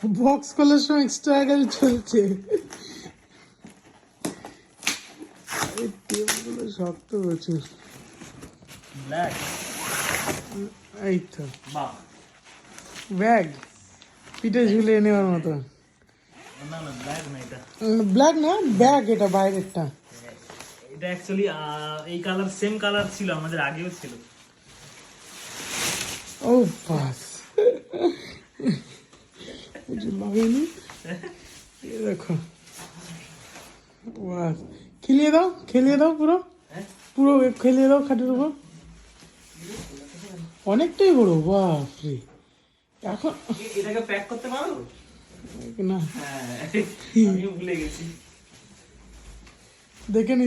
Box খোলার সময় struggle চলছে। এই টেপগুলো শক্ত প্রচুর। ব্ল্যাক, এই তো বাহ, ব্যাগ পিঠে ঝুলিয়ে নেওয়ার মতো। না না ব্ল্যাক না এটা, ব্ল্যাক না, ব্যাগ এটা বাইরেরটা। এটা অ্যাকচুয়ালি এই কালার সেম কালার ছিল আমাদের আগেও ছিল। ও বাস কিছু লাগেনি। এ দেখো বাস, খেলিয়ে দাও, খেলিয়ে দাও পুরো, পুরো খেলিয়ে দাও খাটের উপর। অনেকটাই বড়, বাপরে। এখন এটাকে প্যাক করতে পারো না, হ্যাঁ, আমি ভুলে গেছি। দেখে নিতে